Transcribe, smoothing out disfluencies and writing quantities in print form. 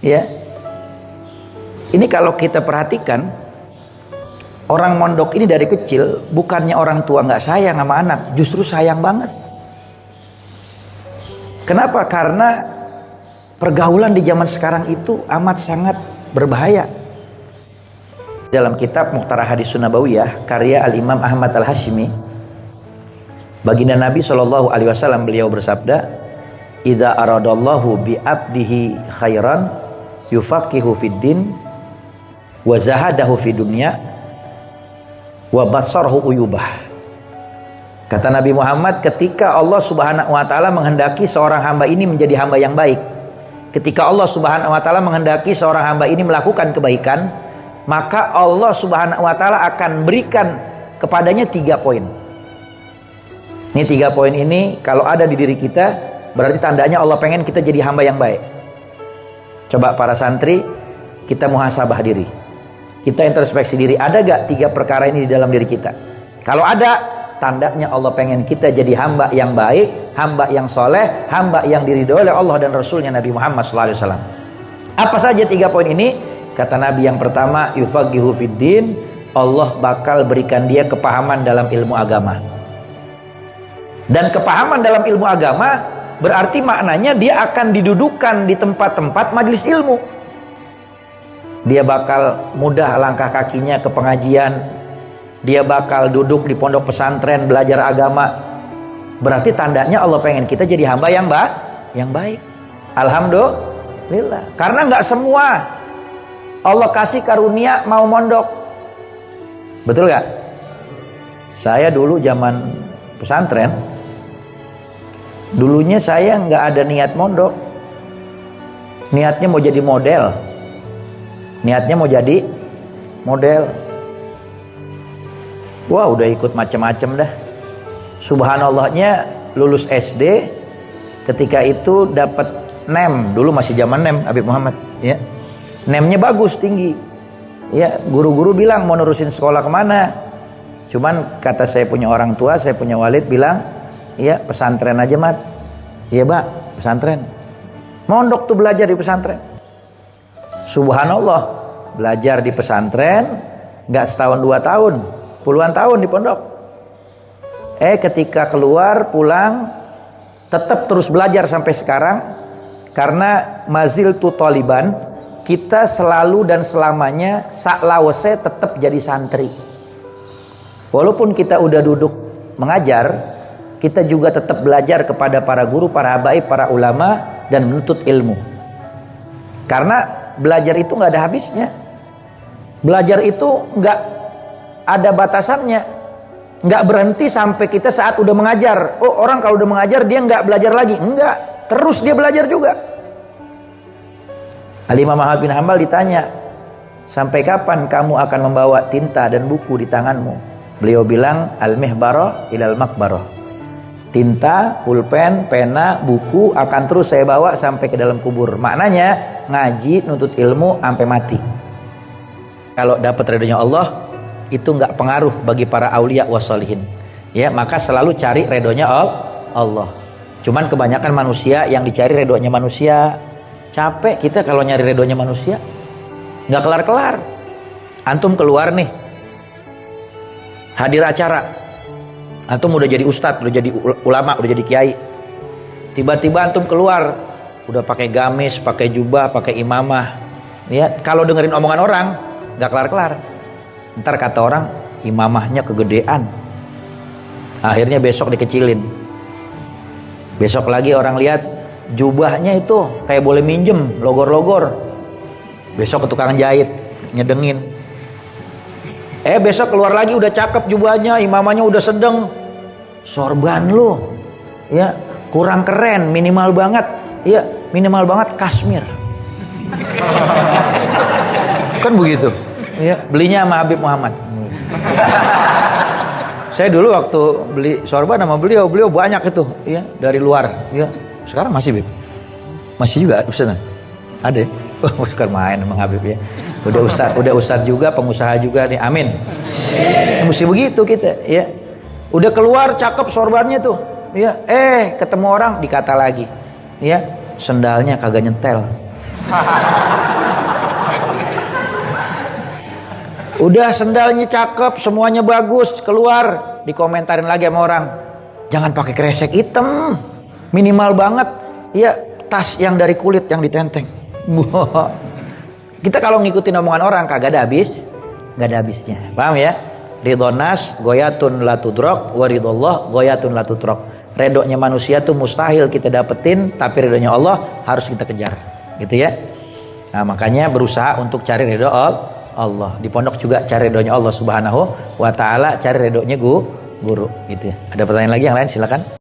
Ya. Ini kalau kita perhatikan, orang mondok ini dari kecil bukannya orang tua nggak sayang sama anak, justru sayang banget. Kenapa? Karena pergaulan di zaman sekarang itu amat sangat berbahaya. Dalam kitab Mukhtarah Hadis Nabawiyah karya Al-Imam Ahmad Al-Hashimi, baginda Nabi SAW beliau bersabda, "Idza aradallahu bi abdihi khairan yufaqihu fid din wa zahadahu fid dunya wa basarhu uyubah." Kata Nabi Muhammad, ketika Allah Subhanahu wa taala menghendaki seorang hamba ini menjadi hamba yang baik, ketika Allah Subhanahu wa taala menghendaki seorang hamba ini melakukan kebaikan, maka Allah Subhanahu wa taala akan berikan kepadanya 3 poin. Ini 3 poin ini kalau ada di diri kita, berarti tandanya Allah pengen kita jadi hamba yang baik. Coba para santri, kita muhasabah diri, kita introspeksi diri, ada gak 3 perkara ini di dalam diri kita? Kalau ada, tandanya Allah pengen kita jadi hamba yang baik, hamba yang soleh, hamba yang diridhoi oleh Allah dan Rasulnya Nabi Muhammad SAW. Apa saja 3 poin ini? Kata Nabi yang pertama, yufaqihu fiddin, Allah bakal berikan dia kepahaman dalam ilmu agama. Dan kepahaman dalam ilmu agama berarti maknanya dia akan didudukan di tempat-tempat majelis ilmu. Dia bakal mudah langkah kakinya ke pengajian, dia bakal duduk di pondok pesantren belajar agama. Berarti tandanya Allah pengen kita jadi hamba yang baik. Alhamdulillah. Karena nggak semua Allah kasih karunia mau mondok. Betul gak? Saya dulu zaman pesantren, dulunya saya nggak ada niat mondok. Niatnya mau jadi model. Niatnya mau jadi model. Wah, udah ikut macam-macam dah. Subhanallahnya lulus SD, ketika itu dapat NEM. Dulu masih zaman NEM, Habib Muhammad, ya. NEM-nya bagus, tinggi. Ya, guru-guru bilang mau nerusin sekolah kemana. Cuman kata saya punya orang tua, saya punya walid bilang, iya pesantren aja Mat. Iya Pak, pesantren. Mondok tuh belajar di pesantren. Subhanallah, belajar di pesantren gak setahun 2 tahun, puluhan tahun di pondok. Ketika keluar pulang tetap terus belajar sampai sekarang. Karena mazil tu taliban, kita selalu dan selamanya saklawese tetap jadi santri. Walaupun kita udah duduk mengajar, kita juga tetap belajar kepada para guru, para habaib, para ulama, dan menuntut ilmu. Karena belajar itu nggak ada habisnya. Belajar itu nggak ada batasannya, nggak berhenti sampai kita saat udah mengajar. Oh, orang kalau udah mengajar dia nggak belajar lagi, enggak, terus dia belajar juga. Al-Imam Ahmad bin Hanbal ditanya, sampai kapan kamu akan membawa tinta dan buku di tanganmu? Beliau bilang, al-mihbarah ilal makbarah. Tinta, pulpen, pena, buku akan terus saya bawa sampai ke dalam kubur. Maknanya ngaji, nuntut ilmu sampai mati. Kalau dapat ridhonya Allah, itu nggak pengaruh bagi para aulia wassalihin. Ya, maka selalu cari ridhonya Allah. Cuman kebanyakan manusia yang dicari ridhonya manusia. Capek kita kalau nyari ridhonya manusia, nggak kelar-kelar. Antum keluar nih, hadir acara, antum udah jadi ustadz, udah jadi ulama, udah jadi kiai. Tiba-tiba antum keluar, udah pakai gamis, pakai jubah, pakai imamah. Ya, kalau dengerin omongan orang, nggak kelar-kelar. Ntar kata orang, imamahnya kegedean. Akhirnya besok dikecilin. Besok lagi orang lihat, jubahnya itu kayak boleh minjem, logor-logor. Besok ke tukang jahit, nyedengin. Besok keluar lagi udah cakep jubahnya, imamahnya udah sedang. Sorban lu, ya kurang keren, minimal banget, ya minimal banget kasmir. Kan begitu. Ya, belinya sama Habib Muhammad. Saya dulu waktu beli sorban sama beliau banyak itu, ya dari luar, ya. Sekarang masih Bib? Masih juga pesanan? Ada ya? Oh, sekarang main emang Habib ya. Udah ustadz juga, pengusaha juga nih. Amin. Mesti begitu kita ya. Udah keluar cakep sorbannya tuh. Ya, ketemu orang dikata lagi. Ya, sendalnya kagak nyetel. Udah sendalnya cakep, semuanya bagus, keluar dikomentarin lagi sama orang, jangan pakai kresek hitam, minimal banget ya, tas yang dari kulit yang ditenteng. Kita kalau ngikutin omongan orang kagak ada habisnya, paham ya? Ridhonas goyatun la tudrok, wa ridhollah goyatun la tutrok. Redonya manusia tuh mustahil kita dapetin, tapi redonya Allah harus kita kejar, gitu ya. Nah, makanya berusaha untuk cari ridho Allah. Di pondok juga cari ridhonya Allah Subhanahu wa taala, cari ridhonya guru, gitu ya. Ada pertanyaan lagi yang lain, silakan.